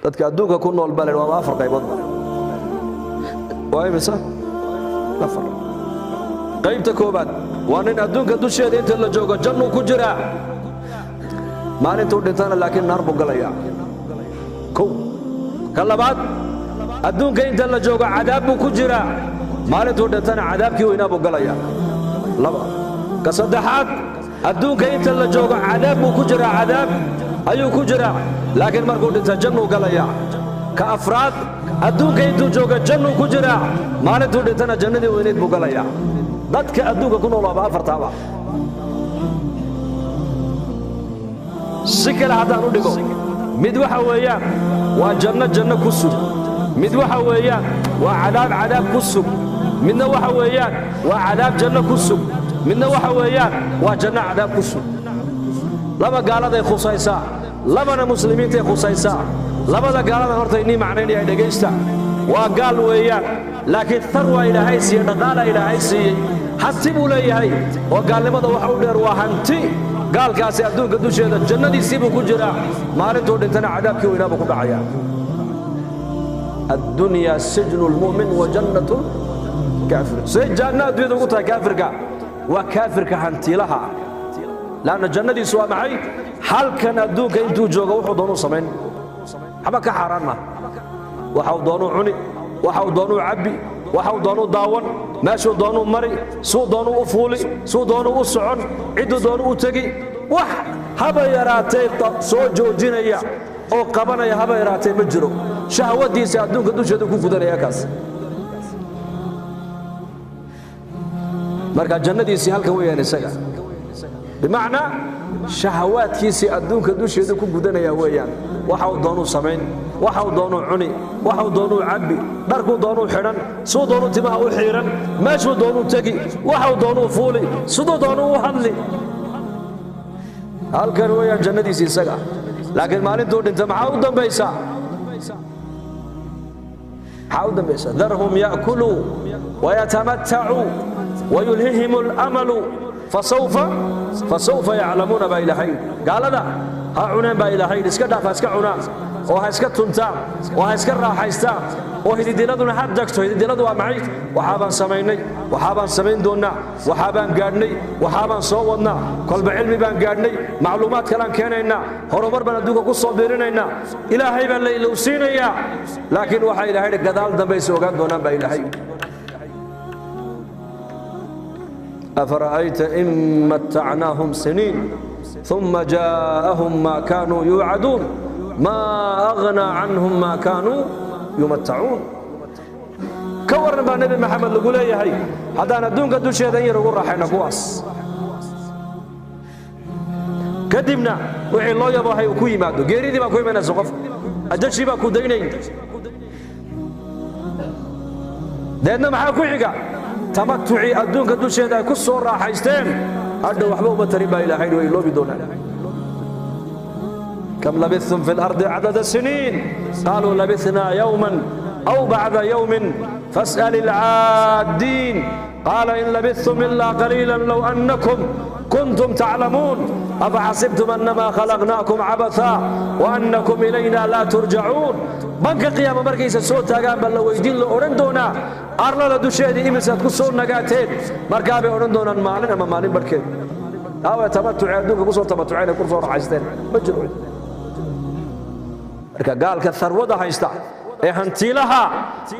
dadka adduunka ku nool baa waa afar qaybood waa imisa afar qaybta koobaad waa nin adduunka dusheeda inta la joogo jannu ku jira maalintuu dhintana laakiin naar buu galaya kow ka labaad adduunka inta la joogo cadaab buu ku jira maalintuu dhintana cadaabkii weynaa buu galaya laba ka saddexaad adduunka inta la joogo cadaab buu ku jira cadaab ayuu ku jira laakiin markuu dhinta jannuu galaya ka afraad adduunka intuu jooga jannuu ku jira maalintuu dhintana jannadii weyneed buu galaya dadka adduunka ku nool waaba afartaaba si kale haddaan u dhigo mid waxa weeyaan waa janno ku sug mid waxa weeyaan waa cadaab ku sug midna waxa weeyaan waa cadaab janno ku sug midna waxa weeyaan waa janno cadaab ku sug laba gaaladay khusaysaa labana muslimiintay khusaysaa labada gaalada horta inii macnaynaya dhegaysta waa gaal weeyaan laakiin tharwa ilaahay siiyey dhaqaala ilaahay siiyey hanti buu leeyahay oo gaalnimada waxa u dheer waa hanti gaalkaasi adduunka dusheeda jannadiisii buu ku jiraa maalintuu dhintana cadaabkii weynaa buu ku dhacayaa الدنيا سجن المؤمن وجنة الكافر سجن الدنيا ugu tahay kaafirka waa kaafirka hanti laha laana jannadiisu waa maxay halkan adduunka intuu joogo wuxuu doonu sameyn haba ka xaraana waxa uu doonu cuni waxa uu doonu cabbi waxa uu doonu daawan meeshuu doonu mari suu doonu u fuuli suu doonu u socon ciduu doonu u tagi wax haba yaraatay soo joojinaya oo qabanaya haba yaraatay ma jiro shahwadiisa adduunka dusheeda ku gudanaya kaas marka jannadiisii halkan weeyaan isaga bimacnaa shahawaadkiisii adduunka dusheeda ku gudanaya weeyaan waxa uu doonu samayn waxa uu doonu cuni waxa uu doonu cabbi dharku doonu xidhan suu doonu timaha u xiiran meeshuu doonu tegi waxa uu doonu fuuli siduu doonu u hadli halkan weeyaan jannadiisii isaga laakiin maalintuu dhinta maxaa u dambaysaa ذرهم يأكلوا ويتمتعوا ويلههم الأمل فسوف يعلمون بإلهين قال هذا ها عنان بإلهين اسكا فاسكا عنان وهاسكا تنتا وهاسكا راحيستا وهذه ديلادنا حد دكتو هذه ديلادوا معي وحابان سميني وحابان سمين دونا وحابان قادني وحابان صوتنا كل بعلمي بان قادني معلومات كلام كينينا هربر بان دوكا كسو بيرينينا إلهي بان لو سينيا لكن وحا إلهي قدال دنبي سوغان دونا با إلهي أفرأيت إن متعناهم سنين ثم جاءهم ما كانوا يوعدون ما أغنى عنهم ما كانوا يمتعون كورنا با نبي محمد لقول هي هذا ندونك دوشي هذا يرغو راحينا كواس كدبنا وحي الله يبا هي كوي مادو غيري دي با كوي منا سقف اجشي با كو دغنين دهنا ما كو خيغا تمتعي ادونك دوشي هذا كو سو راحيستين هذا وحبه وبتري با الهي وي لو بدونا كم لبثتم في الارض عدد السنين قالوا لبثنا يوما أو بعد يوم فاسأل العادين قال إن لبثتم إلا قليلا لو أنكم كنتم تعلمون أفحسبتم أنما خلقناكم عبثا وأنكم إلينا لا ترجعون بنك قيامة مركز الصوت تاقام بل لو يدين لأورندونا أرلا لدوشيدي إمسا تكسور نقاتين مركابي أورندونا المالين أما مالين بركين أو يتمتع عندوك قصور تمتعين كل صور حاجتين مجرون قال كالثروة حيستا hantiilaha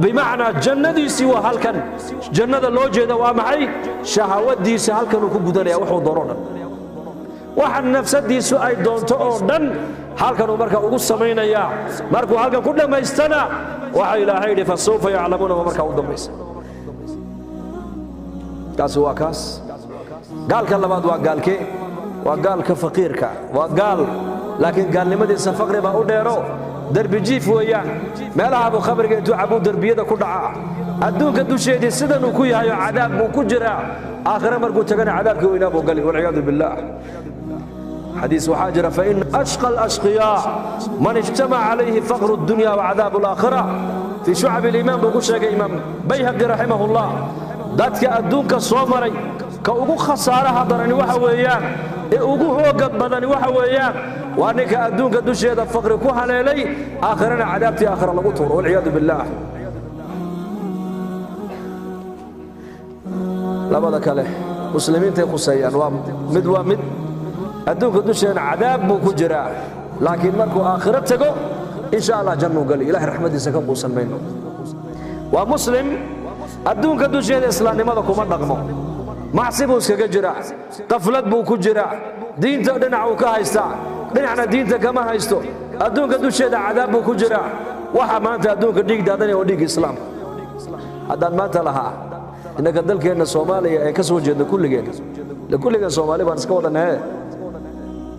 bimacnaa jannadiisii waa halkan jannada loo jeeda waa maxay shahawadiisa halkan uu ku gudanaya wuxuu doono dhan waxa nafsadiisu ay doonto oo dhan halkan uu markaa ugu sameynaya markuu halkan ku dhameystana waxa ilaahay yidhi fasawfa yaclamuuna markaa u dambaysa kaas waa kaas gaalka labaad waa gaalkee waa gaalka faqiirka waa gaal laakiin gaalnimadiisa faqri baa u dheero درب جيف ويان مالها ابو خبر انتو عبو دربيده كدعا ادونك دوشيدي سدن كو يحيى عذاب بو كجرا اخر مركو تغنا عذابك وينا بو غلي والعياذ بالله حديث وحاجر فان اشقى الاشقياء من اجتمع عليه فقر الدنيا وعذاب الاخره في شعب الايمان بو شيغ امام بيهقي رحمه الله دادك ادونك سو مري ka ugu khasaaraha darani waxa weeyaan ugu hooga badani waxa weeyaan waa ninka adduunka dusheeda faqri ku haleelay aakhirana cadaabtii aakhira lagu tuuro walciyaadu billaah labada kale muslimiintay quseeyaan waa mid adduunka dusheena cadaab buu ku jiraa laakiin markuu aakhiro tago insha allah jannuu gali ilaahay raxmadiisa ka quusan mayno waa muslim adduunka dusheeda islaamnimada kuma dhaqmo macsi buu iskaga jiraa qaflad buu ku jiraa diinta dhinac uu ka haystaa dhinacna diinta kama haysto adduunka dusheeda cadaab buu ku jiraa waxa maanta adduunka dhiig daadanaya oo dhiig islaam haddaan maanta lahaa innaka dalkeenna soomaaliya ee ka soo jeeda kulligeen soomaali baan iska wadanahe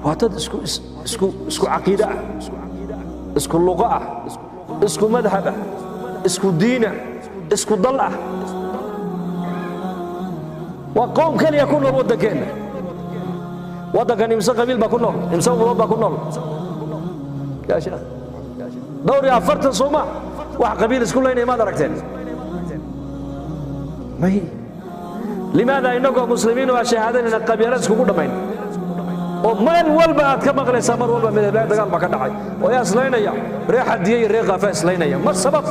waa dad isku caqiide ah isku luqo ah isku madhab ah isku diina isku dal ah waa qoom kaliya ku nool waddankan imse qabiil baa ku nool imse ummad baa ku nool yaa sheekh dhowr iyo afartan sooma wax qabiil isku leynaya maad aragteen may limaada inagoo muslimiin waa shahaadadayna qabiilad iskugu dhammayn oo meel walba aad ka maqlaysaa mar walba midabaa dagaal baa ka dhacay oo yaa islaynaya reer xadiye iyo reer qaafa islaynaya ma sabab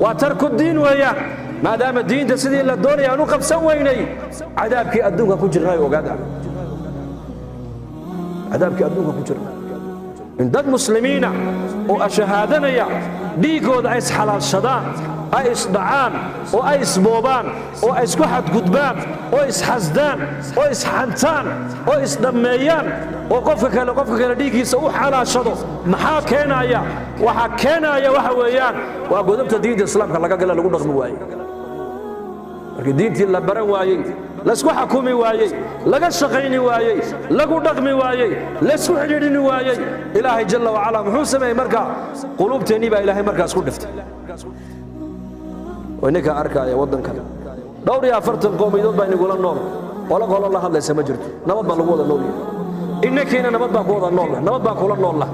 waa tarku diin weeyaan maadaama diinta sidii la doonaya aanu qabsan weynay cadaabkii adduunka ku jirnay ogaada cadaabkii adduunka ku jirna in dad muslimiina oo ashahaadanaya dhiigooda ay isxalaashadaan ay isdhacaan oo ay isboobaan oo ay isku xadgudbaan oo isxasdaan oo isxantaan oo isdhammeeyaan oo qofka kale dhiiggiisa u xalaashado maxaa keenaya waxa keenaya waxa weeyaan waa godobta diinta islaamka laga gala lagu dhaqmi waayey markii diintii la baran waayey laisku xakumi waayey laga shaqayni waayey lagu dhaqmi waayey laisku xidhiidhini waayey ilaahay jalla wacala muxuu sameeyey marka quluubteennii baa ilaahay markaas ku dhiftay وإنك أركا يا ودن كذا دوري أفرت القوم يدور بين يقول النور ولا قال الله هذا سمجرت نبض بالقوة النور إنك هنا نبض بالقوة النور نبض بالقوة النور الله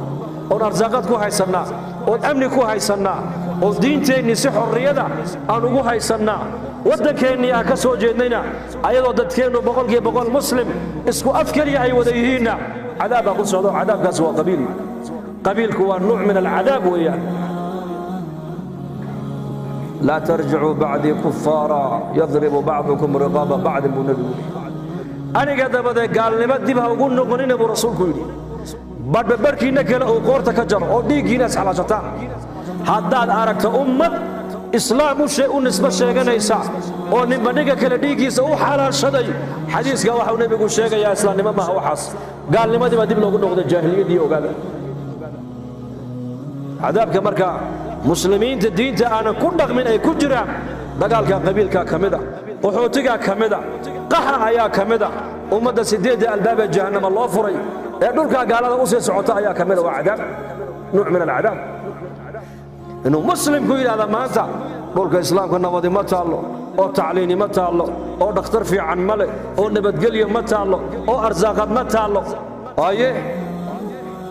ونرزقت كو هاي سنة والأمن كو هاي سنة والدين تاني سحر الرياضة أنا كو هاي سنة ودن كأني أكسو جدنا أيضا ودن كأنه بقول مسلم اسكو أفكري أي وديهنا عذاب أقول صدق عذاب قسوة قبيل كوا نوع من العذاب وياه لا ترجعوا بعدي كفارا يضرب بعضكم رقاب بعض النبي أنا قد بدأ قال لي بدي بها وقول نقولين أبو رسول كيدي بعد بركينا كلا أو قورتك جر أو ديك ناس على شتان هذا أركت أمة إسلام شيء نسبة شيء جنيسا أو نبنيك كلا ديك يسوي حلال شدي حديث قال حول النبي يقول شيء يا إسلام ما هو حاس قال لي ما بدي بلوغ نقطة الجاهلية دي وقال عذاب كمركا مسلمين الدين أنا كل من أي كجرا دقالك قبيلك كمدا وحوتك كمدا قحا يا كمدا ومد سديد الباب جهنم الله فري يقولك قال هذا أوسي سعوتا يا كمدا وعذاب نوع من العذاب إنه مسلم كويل هذا ما أنت قولك إسلام كنا وضي ما تعلو أو تعليني ما تعلو أو دكتور في عن ملك أو نبت قليا ما تعلو أو أرزاقات ما تعلو أيه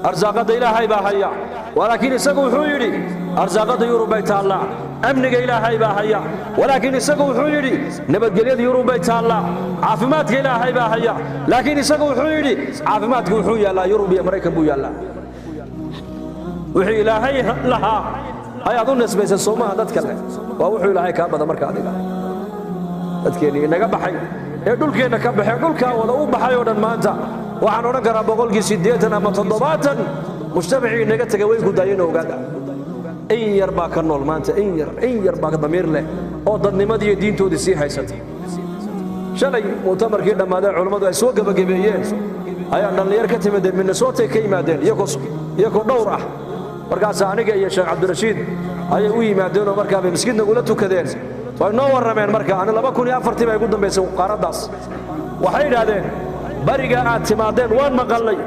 أرزاقات إلهي باهيا ولكن يسقوا حيري أرزاقات يورو بيت الله أمنك إلهي باهيا ولكن يسقوا حيري نبت قليل يورو بيت الله عافماتك إلهي باهيا لكن يسقوا حيري عافماتك وحويا لا يورو بأمريكا بويا الله وحي إلهي لها هاي أظن نسبة الصوماء تتكلم ووحي إلهي كابدا مركا ديغا تتكلم إنك بحي يقولك إنك بحي يقولك ولا بحي ولا ما أنت waxaan oran karaa boqolkii 80 ama 70 mujtamacii naga tagay way ku daayeen ogaada in yar baa ka nool maanta in yar baa ka damiir leh oo dadnimadii iyo diintoodii si haysata shalay mu'tamarkii dhamaaday culimadu ay soo gabagabeeyeen ayaa dhalinyar ka timid Minnesota ka yimaadeen iyagoo dhowr ah markaas aniga iyo Sheekh Cabdirashiid ayay u yimaadeen oo markaa bay miskiidna ula tukadeen way noo warameen markaa ana 2004 bay ugu dambeysay qaaradaas waxay yiraahdeen bariga aad timaadeen waan maqalnay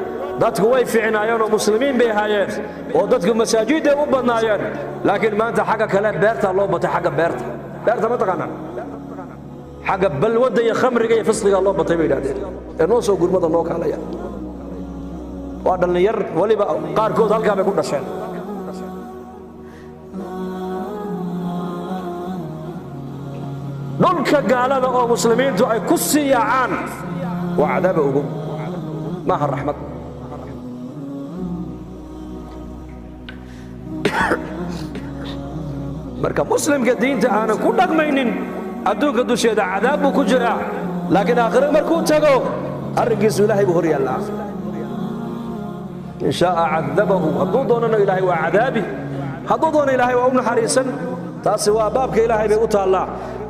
dadku way fiicnaayeen oo muslimiin bay ahaayeen oo dadku masaajid u badnaayeen laakiin maanta xagga kale beerta loo batay xagga beerta ma taqaanaa xagga balwada iyo khamriga iyo fisqiga loo batay bay yiraahdeen ee noo soo gurmada noo kaalaya waa dhalinyar waliba qaarkood halkaa bay ku dhasheen dhulka gaalada oo muslimiintu ay ku siiyaan وعذاب أقوم maaha raxmad. marka muslimka diinta aanan ku dhaqmaynin adduunka dusheeda cadaab buu ku jiraa, laakiin aakhire markuu tago arrinkiisu ilaahay buu hor yaallaa. in shaaa cadabahu, hadduu doonana ilaahay waa cadaabi, hadduu doono ilaahay waa u naxariisan. taasi waa baabka ilaahay bay u taallaa.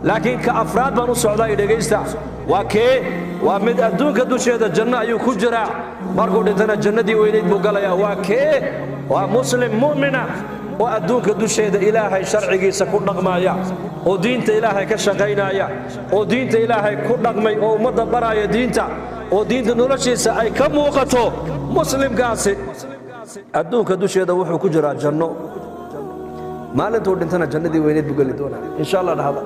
laakiin ka afraad baan u socdaa i dhegaysta. waa kee? waa mid adduunka dusheeda janno ayuu ku jiraa, markuu dhintana jannadii weynayd buu galayaa. waa kee? waa muslim mu'mina oo adduunka dusheeda ilaahay sharcigiisa ku dhaqmaya, oo diinta ilaahay ka shaqaynaya, oo diinta ilaahay ku dhaqmay, oo ummadda baraya diinta, oo diinta noloshiisa ay ka muuqato. muslimkaasi adduunka dusheeda wuxuu ku jiraa janno, maalintuu dhintana jannadii weynayd buu geli doonaa insha allah dhahda.